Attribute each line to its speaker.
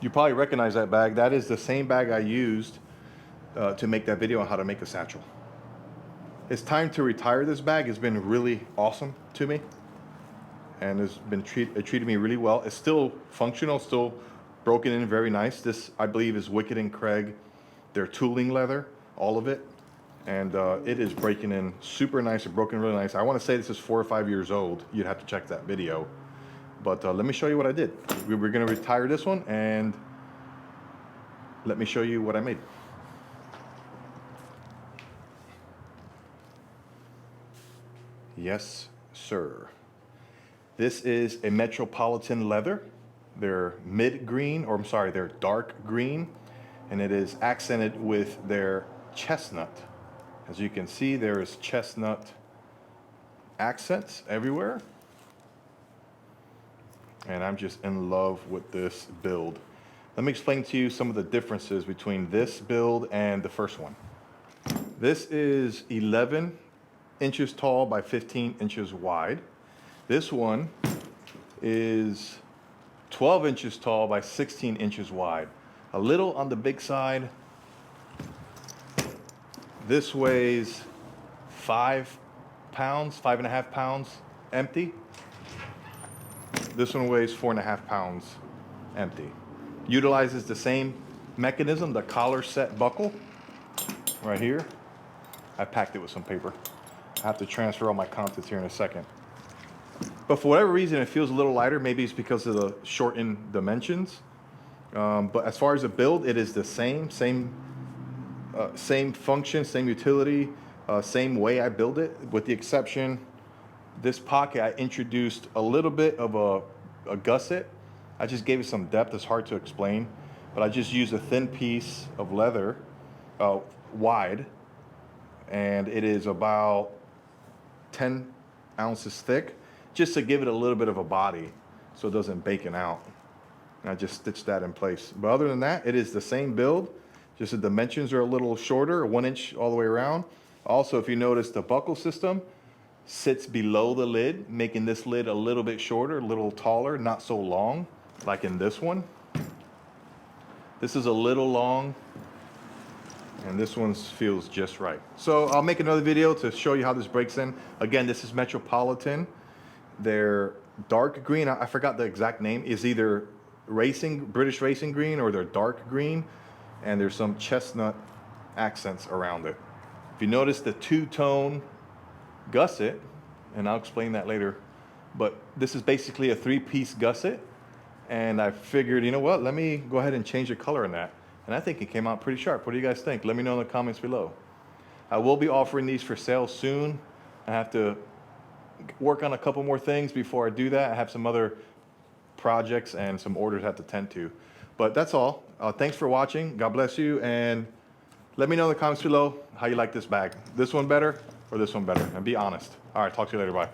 Speaker 1: You probably recognize that bag. That is the same bag I used to make that video on how to make a satchel. It's time to retire this bag. It's been really awesome to me, and it treated me really well. It's still functional, still broken in very nice. This, I believe, is Wicked and Craig. Their tooling leather, all of it. And it is breaking in super nice and broken really nice. I want to say this is 4 or 5 years old. You'd have to check that video. But let me show you what I did. We're going to retire this one, and let me show you what I made. Yes, sir. This is a Metropolitan leather. They're mid green, or I'm sorry, they're dark green, and it is accented with their chestnut. As you can see, there is chestnut accents everywhere. And I'm just in love with this build. Let me explain to you some of the differences between this build and the first one. This is 11 inches tall by 15 inches wide. This one is 12 inches tall by 16 inches wide. A little on the big side. This weighs 5 pounds, 5.5 pounds empty. This one weighs 4.5 pounds empty. Utilizes the same mechanism, the collar set buckle right here. I packed it with some paper. I have to transfer all my contents here in a second. But for whatever reason, it feels a little lighter. Maybe it's because of the shortened dimensions. But as far as the build, it is the same function, same utility, same way I build it, with the exception, this pocket, I introduced a little bit of a gusset. I just gave it some depth. It's hard to explain, but I just used a thin piece of leather, wide, and it is about 10 ounces thick, just to give it a little bit of a body so it doesn't bacon out. And I just stitched that in place. But other than that, it is the same build, just the dimensions are a little shorter, 1 inch all the way around. Also, if you notice, the buckle system sits below the lid, making this lid a little bit shorter, a little taller, not so long like in this one. This is a little long, and this one feels just right. So I'll make another video to show you how this breaks in. Again, this is Metropolitan. They're dark green. I forgot the exact name. Is either British racing green, or they're dark green, and there's some chestnut accents around it. If you notice the two-tone gusset, and I'll explain that later, but this is basically a 3-piece gusset, and I figured, you know what, let me go ahead and change the color in that, and I think it came out pretty sharp. What do you guys think? Let me know in the comments below. I will be offering these for sale soon. I have to work on a couple more things before I do that. I have some other projects and some orders I have to tend to, but that's all. Thanks for watching. God bless you, and let me know in the comments below how you like this bag. This one better or this one better? And be honest. All right, talk to you later. Bye.